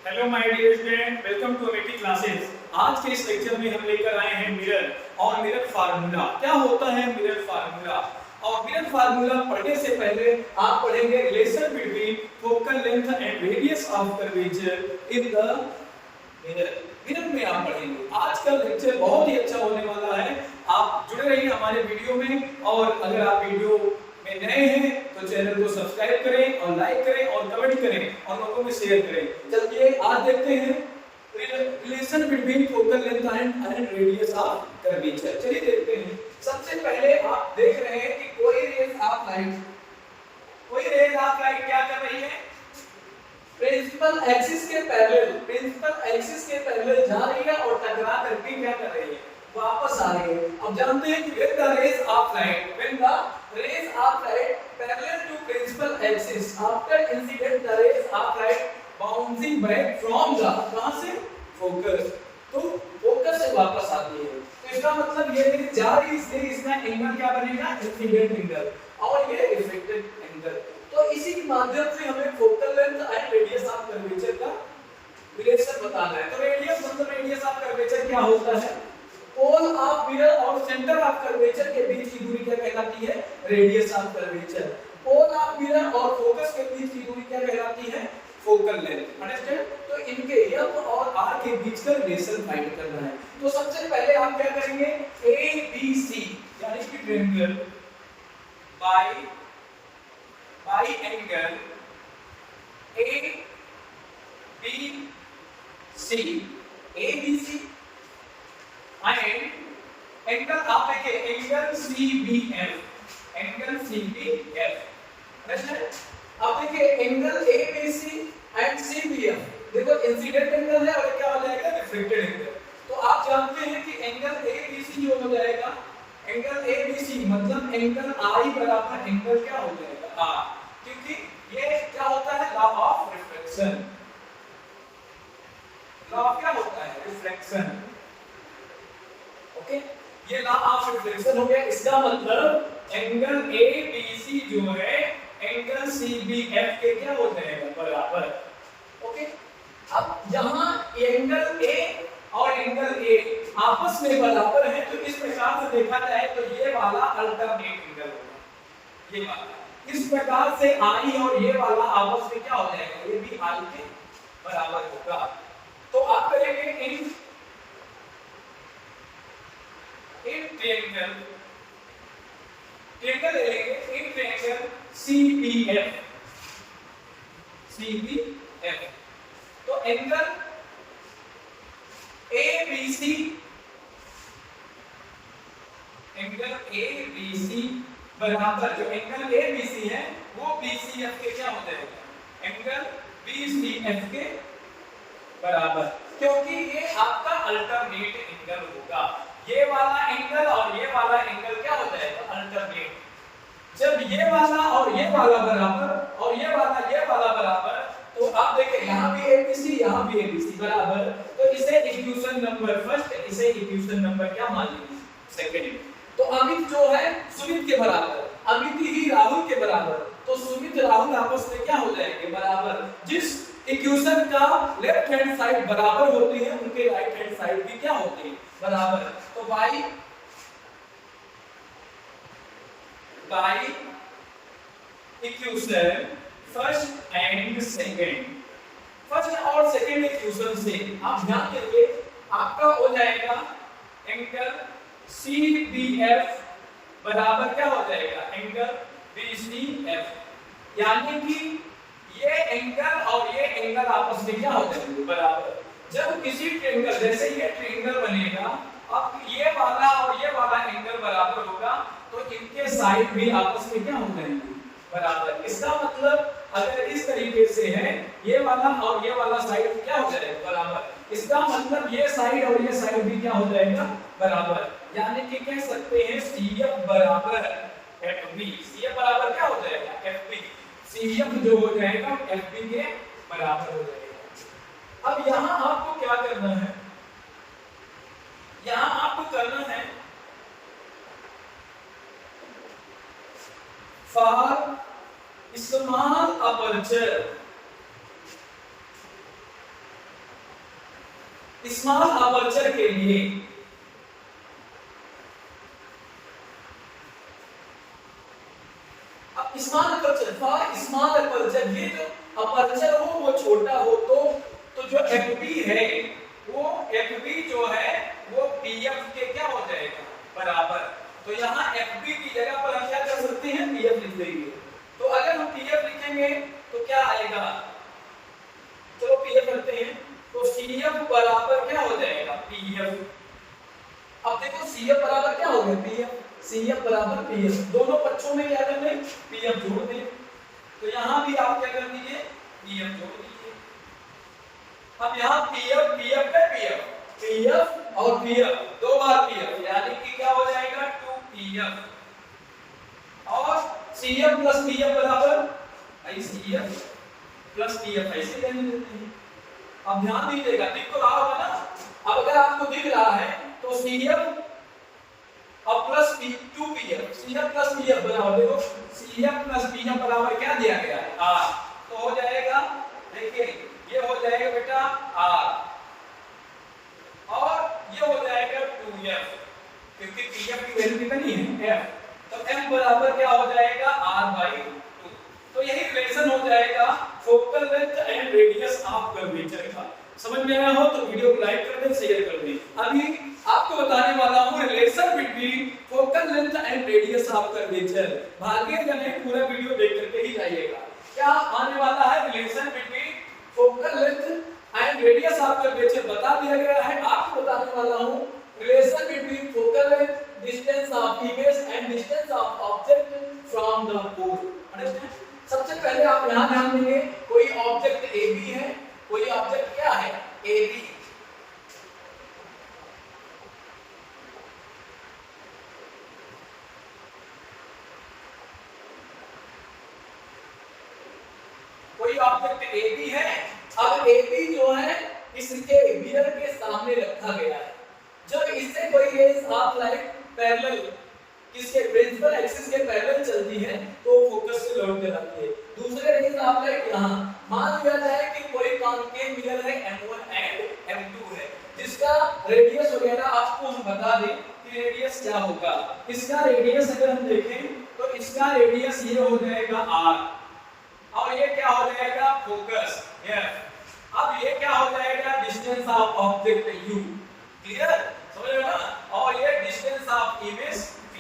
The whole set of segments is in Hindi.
Hello my dear student, welcome to अमेटी क्लासेस। आज के इस लेक्चर में हम लेकर आए हैं मिरर और मिरर फार्मूला। क्या होता है मिरर फार्मूला? और मिरर फार्मूला पढ़ने से पहले आप पढ़ेंगे relation between focal length and radius of curvature in the mirror. Mirror में आप पढ़ेंगे। आज का लेक्चर बहुत ही अच्छा होने वाला है। आप जुड़े रहिए हमारे वीडियो में, और अगर आप वीडियो में नए हैं तो चैनल को सब्सक्राइब करें और लाइक करें और कमेंट करें और लोगों में शेयर करें। चलिए आज देखते हैं relation between focal length and radius of curvature. चलिए देखते हैं। सबसे पहले आप देख रहे हैं कि कोई रेज ऑफ लाइट क्या कर रही है? प्रिंसिपल एक्सिस के पैरेलल जा रही है और टकरा करके क्या कर रही है? वापस आ रही है। अब जानते हैं कि when the rays of light parallel to principal axis after incident the rays of light bouncing back from the कहां से? फोकस। तो फोकस से वापस आती है, तो इसका मतलब ये है कि जा रही इसलिए इसका एंगल क्या बनेगा? इंसिडेंट एंगल, और ये रिफ्लेक्टेड एंगल। तो इसी के माध्यम से हमें focal length and radius of curvature का रिलेशन बताना है। तो रेडियस ऑफ कर्वेचर क्या होता है? पोल ऑफ मिरर और सेंटर ऑफ कर्वेचर के बीच की दूरी क्या कहलाती है? Radius of curvature. Pole of mirror और फोकस के बीच की दूरी क्या कहलाती है? Focal length. अंडरस्टैंड? तो इनके एफ और आर के बीच का रिलेशन फाइंड करना है। तो सबसे पहले आप क्या करेंगे? ए बी सी यानी कि triangle by angle A B C and angle आप देखिए एंगल CBF अब देखिए एंगल ABC एंड CBF देखो इंसिडेंट एंगल है और क्या हो जाएगा? Reflected angle. तो आप जानते हैं कि एंगल ABC जो हो जाएगा, एंगल ABC मतलब एंगल I बराबर एंगल क्या हो जाएगा? R, क्योंकि ये क्या होता है? Law of reflection. लॉ क्या होता है? रिफ्लेक्शन। ओके, ये लॉ ऑफ रिफ्लेक्शन हो गया। इसका मतलब एंगल ABC जो है एंगल CBF के क्या हो जाएगा? बराबर। ओके, अब यहाँ एंगल A और एंगल A आपस में बराबर है, तो इस प्रकार से देखा जाए तो ये वाला अल्टरनेट एंगल होगा। ये वाला इस प्रकार से I और ये वाला आपस में क्या हो जाएगा? ये भी I के बराबर होगा। तो आप करेंगे इन ट्रायंगल ले लेंगे इन ट्रायंगल CBF। तो एंगल ABC बराबर जो एंगल ABC है वो BCF के क्या हो जाएगा? एंगल BCF के बराबर, क्योंकि ये आपका अल्टरनेट एंगल होगा। ये वाला एंगल और ये वाला एंगल क्या हो जाएगा? अल्टरनेट। जब ये वाला और ये वाला बराबर और ये वाला बराबर, तो आप देखिए यहाँ भी ABC यहाँ भी ABC बराबर, तो इसे इक्वेशन नंबर फर्स्ट, इसे इक्वेशन नंबर क्या मान लीजिए? सेकंड। तो अमित जो है सुमित के बराबर, अमित ही राहुल के बराबर, तो सुमित राहुल आपस में क्या हो जाएंगे? बराबर। जिस इक्वेशन का लेफ्ट हैंड साइड बराबर होती है उनके राइट हैंड साइड भी क्या होती है? बराबर। तो by equation first and second, first और सेकंड इक्वेशन से आप ध्यान देंगे आपका हो जाएगा एंगल CBF बराबर क्या हो जाएगा? एंगल BCF, यानी कि ये एंगल और ये एंगल आपस में क्या हो जाएंगे? बराबर। जब किसी ट्रायंगल, जैसे ये ट्रायंगल बनेगा, अब ये वाला और ये वाला एंगल बराबर होगा, तो इनके साइड भी आपस में क्या हो जाएंगे? बराबर। इसका मतलब अगर इस तरीके से है, ये वाला और ये वाला साइड क्या हो जाएगा? बराबर। इसका मतलब ये साइड और ये साइड भी क्या हो जाएगा? बराबर। यानी कि कह सकते हैं CF बराबर FB। CF बराबर क्या हो जाएगा? FB। CF जो हो जाएगा FB के बराबर हो जाएगा। अब यहाँ आपको क्या करना है? यहाँ आपको करना है for small aperture small aperture के लिए अब small aperture for small aperture, ये जो अपर्चर हो वो छोटा हो तो जो एफबी है वो एफबी जो है वो पीएफ के क्या हो जाएगा बराबर। तो यहाँ एफबी की जगह पर हम क्या कर सकते हैं पीएफ लिख देंगे। तो अगर हम पीएफ लिखेंगे तो क्या आएगा, चलो पीएफ करते हैं। तो सीएफ बराबर क्या हो जाएगा पीएफ। अब देखो सीएफ बराबर क्या हो गया पीएफ, सीएफ बराबर पीएफ, दोनों पक्षों में क्या करना है पीएफ जोड़ दें। तो यहाँ भी आप क्या कर दीजिए पीएफ जोड़ दीजिए। अब यहाँ पीएफ पीएफ पे पीएफ पीएफ और पीएफ दो बार पीएफ यानी कि क्या हो जाएगा 2 पीएफ और सीएफ प्लस पीएफ बराबर सीएफ प्लस पीएफ ऐसे रहने देते हैं। अब ध्यान दीजिएगा दिख तो रहा होगा ना। अब अगर आपको दिख रहा है तो सीएफ और plus 2 PF CF plus PF बराबर, देखो सीएफ प्लस पीएफ बराबर क्या दिया गया है आर। तो हो जाएगा देखिए ये हो जाएगा बेटा आर और ये हो जाएगा 2f क्योंकि pf की वैल्यू कितनी है f। तो f बराबर क्या हो जाएगा r/2। तो यही रिलेशन हो जाएगा focal length and radius of curvature का। समझ में आया हो तो वीडियो को लाइक कर दें शेयर कर दें। अभी आपको बताने वाला हूं relation between focal length and radius of curvature. भाग्य जने पूरा वीडियो देख करके ही जाइएगा। क्या आने वाला है relation between focal length and radius of curvature बता दिया गया है। आपको बताने वाला हूं relation between focal length, distance of image and distance of object from the pole. Understand. सबसे पहले आप यहां ध्यान देंगे कोई ऑब्जेक्ट AB है, कोई ऑब्जेक्ट क्या है AB। कोई ऑब्जेक्ट AB है। अब AB जो है इसके मिरर के सामने रखा गया है। जब इससे कोई रेज ऑफ लाइट पैरेलल किसके प्रिंसिपल एक्सिस के पैरेलल चलती है तो फोकस से लौट कर आती है। दूसरे रेज ऑफ लाइट यहां मान लिया जाए कि कोई कॉन्केव मिरर है M1 एंड M2 है जिसका रेडियस वगैरह आपको हम बता दें कि रेडियस क्या होगा। इसका रेडियस अगर हम देखें तो इसका रेडियस ये हो जाएगा r और ये क्या हो जाएगा फोकस f। अब ये क्या हो जाएगा distance of object u। Clear समझ रहे हो ना। और ये डिस्टेंस ऑफ इमेज v।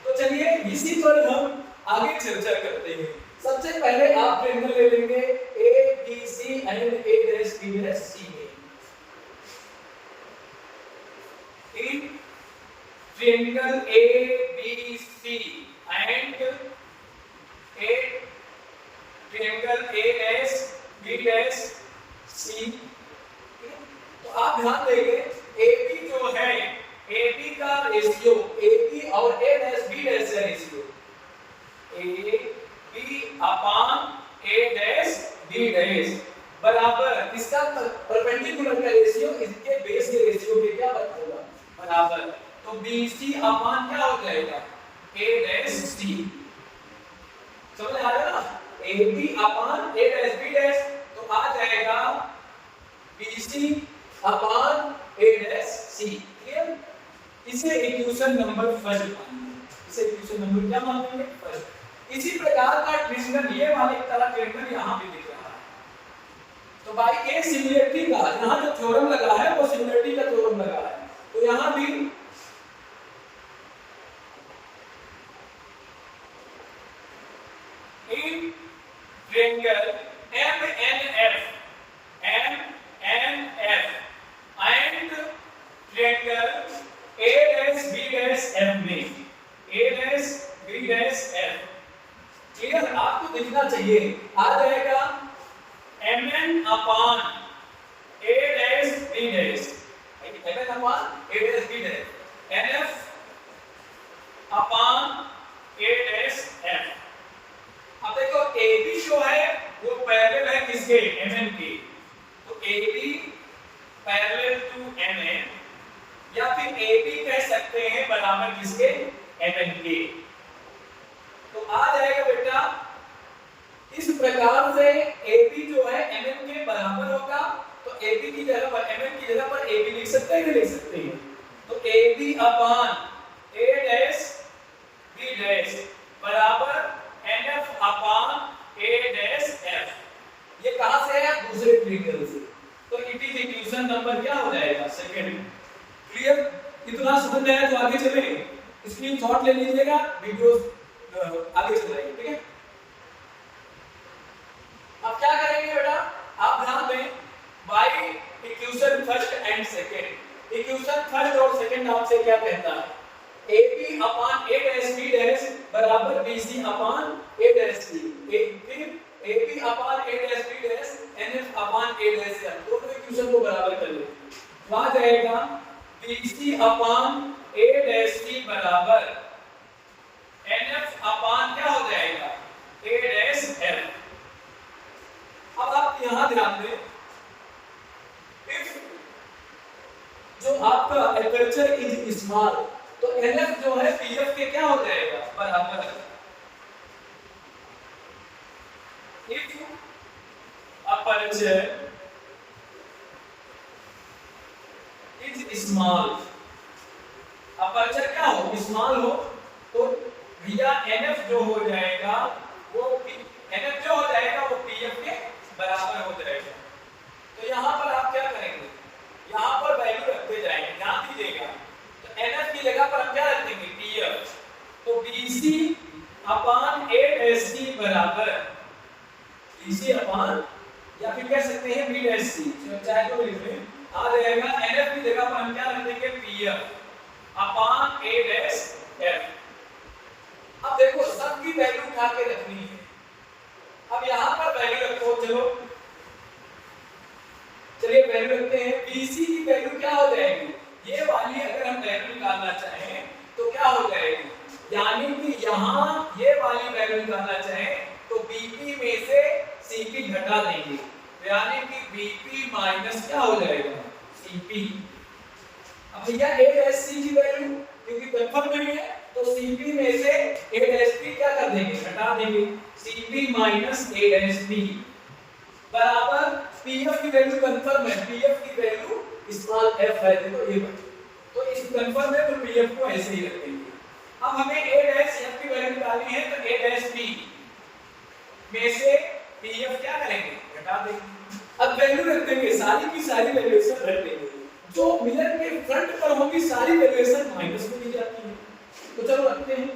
तो चलिए इसी पर हम आगे चर्चा करते हैं। सबसे पहले आप ट्रायंगल ले लेंगे ABC एंड A'BC में। In triangle ABC and triangle ASBC। तो आप ध्यान देंगे AB जो है AB का रेशियो AB और A'B का रेशियो AB/A'(B' बराबर इसका परपेंडिकुलर का रेशियो इसके बेस के रेशियो के क्या होगा बराबर। तो BC अपान क्या हो जाएगा A'C। समझ आ रहा है ना। AB/A'(B') तो आ जाएगा BC अपान A'C। क्लियर। इसे इक्वेशन नंबर फर्स्ट मानेंगे। इसे इक्वेशन नंबर क्या मानेंगे फर्स्ट। इसी प्रकार का ट्रायंगल ये वाले तरह ट्रायंगल यहां भी दिख रहा है। तो बाई ए सिमिलरिटी का यहां जो थ्योरम लगा है वो सिमिलरिटी का थ्योरम लगा है। तो यहां भी in triangle MNF and triangle A'B'F में A'B'F। क्लियर आपको दिखना चाहिए आ जाएगा MN अपान A'B'F MN अपान A'B'F NF अपान A'F। अब देखो AB जो है वो पैरेलल है किसके MN के। तो AB पैरेलल टू MN या फिर AB कह सकते हैं बराबर किसके MN के। तो आ जाएगा बेटा इस प्रकार से AB जो है MN के बराबर होगा। तो AB की जगह पर MN कैसे लिख सकते हैं? तो A B upon A dash B dash बराबर N F upon A dash F. ये कहां से है? दूसरे इंटीग्रल से। तो इट इज इक्वेशन नंबर क्या हो जाएगा? सेकंड। क्लियर? इतना समझ में आया तो आगे चलेंगे। स्क्रीनशॉट ले लीजिएगा, वीडियो आगे चलाएंगे, ठीक है? अब क्या करेंगे बेटा? आप ध्यान दें, by equation first and second. Equation first और सेकंड आपसे क्या कहता है? AB upon A dash B dash बराबर BC upon A dash C। फिर AB upon A dash B dash NF upon A dash M। दोनों इक्वेशन को बराबर कर लेंगे। तो आ जाएगा BC upon A dash C बराबर NF अपॉन क्या हो जाएगा? A dash M। अब आप यहां ध्यान दें, इफ जो आपका एपर्चर इज स्मॉल तो NF जो है PF के क्या हो जाएगा? बराबर। If aperture is small, aperture क्या हो? स्मॉल हो, तो भैया NF जो हो जाएगा वो NF जो हो जाएगा वो PF के बराबर हो जाएगा। तो यहां पर आप क्या करेंगे? यहां पर वैल्यू रखते जाएंगे, ध्यान दीजिएगा। तो NF की जगह पर हम क्या रख देंगे? PF। तो BC upon A dash C बराबर BC अपॉन या फिर कह सकते हैं B डैश C, चाहे तो लिख लें, आ जाएगा NF की जगह पर हम क्या रख देंगे? PF upon A dash F। अब देखो सबकी वैल्यू उठा के रखनी है। अब यहां पर वैल्यू रखो, चलिए वैल्यू रखते हैं। BC की वैल्यू क्या हो जाएगी? ये वाली अगर हम वैल्यू निकालना चाहें तो क्या हो जाएगी? यानी कि यहां ये वाली वैल्यू निकालना चाहें तो BP में से CP घटा देंगे, यानी कि BP माइनस क्या हो जाएगा? CP। अब भैया A डैश C की वैल्यू क्योंकि कंफर्म नहीं है तो CP में से A डैश P क्या कर देंगे? घटा देंगे। CP minus A dash P बराबर PF की वैल्यू कंफर्म है, PF की वैल्यू स्मॉल f है, देखो ये तो इस कंफर्म है तो PF को ऐसे ही रखेंगे। अब हमें A डैश F की वैल्यू निकालनी है तो A डैश P में से PF क्या करेंगे? घटा देंगे। अब वैल्यू रख देंगे, सारी की सारी वैल्यूएशन रख देंगे, जो मिलर के फ्रंट पर होगी सारी वैल्यूएशन माइनस में दी जाती है। तो चलो रखते हैं,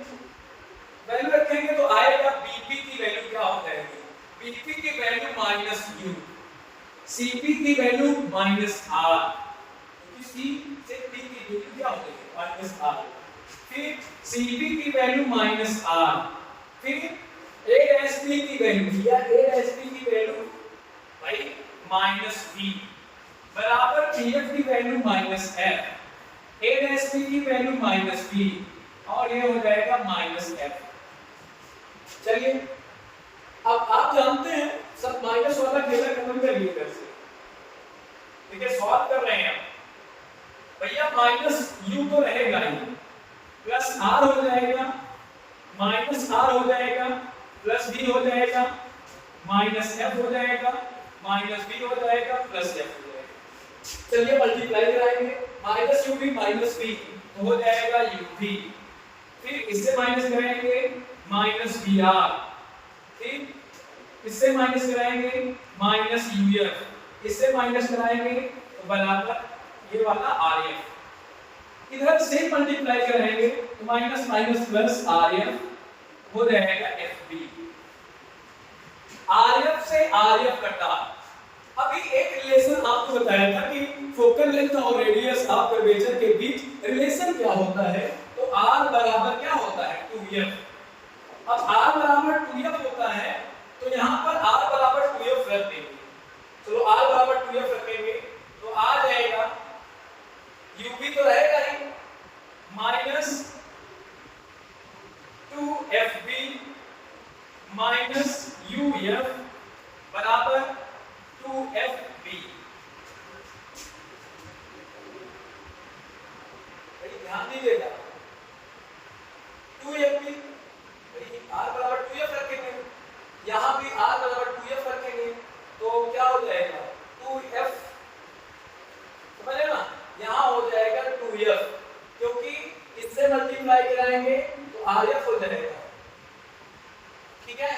वैल्यू रखेंगे तो आएगा BP की वैल्यू क्या हो जाएगी? BP की वैल्यू माइनस U, CP की वैल्यू माइनस R, क्योंकि C से P की वैल्यू क्या हो जाएगी? Minus R। फिर CP की वैल्यू माइनस R, फिर A डैश P की वैल्यू या A डैश P की वैल्यू भाई माइनस V बराबर PF की value minus F, A dash P की वैल्यू माइनस V और ये हो जाएगा माइनस F। चलिए अब आप जानते हैं सब माइनस वाला खेला खत्म कर लिए इधर से, ठीक है? सॉल्व कर रहे हैं भैया, माइनस U तो रहेगा ही, प्लस R हो जाएगा, माइनस R हो जाएगा, प्लस V हो जाएगा, माइनस F हो जाएगा, माइनस V हो जाएगा, प्लस F हो जाएगा। चलिए मल्टीप्लाई कराएंगे, माइनस UV माइनस V तो हो जाएगा UV, फिर इससे माइनस कराएंगे माइनस VR, फिर इससे माइनस कराएंगे माइनस UF, इससे माइनस कराएंगे तो बराबर ये वाला RF, इधर से मल्टीप्लाई कराएंगे तो माइनस माइनस प्लस RF हो जाएगा FB। RF से RF कटा। अभी एक रिलेशन आपको बताया था कि फोकल लेंथ और रेडियस ऑफ कर्वेचर के बीच रिलेशन क्या होता है, तो R बराबर क्या होता है? 2f। अब R बराबर 2f होता है तो यहां पर R बराबर 2f रख देंगे। चलो R बराबर 2f रखेंगे तो आ जाएगा UV तो रहेगा ही माइनस 2FB माइनस UF बराबर 2FB। ध्यान दीजिएगा 2FB, R बराबर 2F रखेंगे, यहां भी R बराबर 2F रखेंगे तो क्या हो जाएगा? 2F, समझे ना? यहां हो RF हो जाएगा, ठीक है।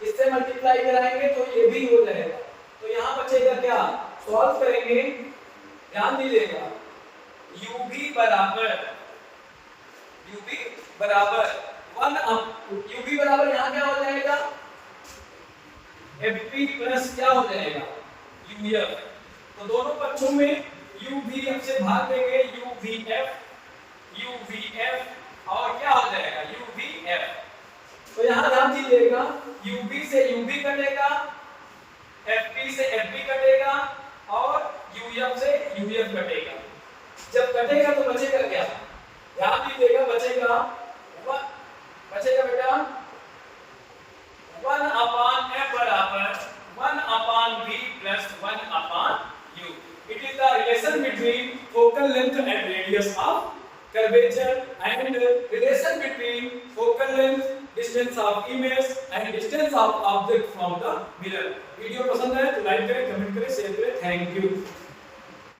इससे मल्टीप्लाई कराएंगे तो ये भी हो जाएगा। तो यहाँ बचेगा क्या, सॉल्व करेंगे, ध्यान दीजिएगा, UV बराबर 1 UV बराबर यहाँ क्या हो जाएगा, FP प्लस क्या हो जाएगा, UF। तो दोनों पक्षों में UVF से भाग देंगे, UVF और क्या हो जाएगा, UVF। तो यहाँ ध्यान दीजिएगा, UV से UV कटेगा, FP से FP कटेगा और UF से UF कटेगा। जब कटेगा तो बचेगा क्या, ध्यान दीजिएगा, बचेगा बेटा 1/f बराबर 1/v plus 1/u. It is the relation between focal length and radius of curvature and relation between focal length, distance of image and distance of object from the mirror. Video पसंद है तो लाइक करें, कमेंट करें, शेयर करें। Thank you.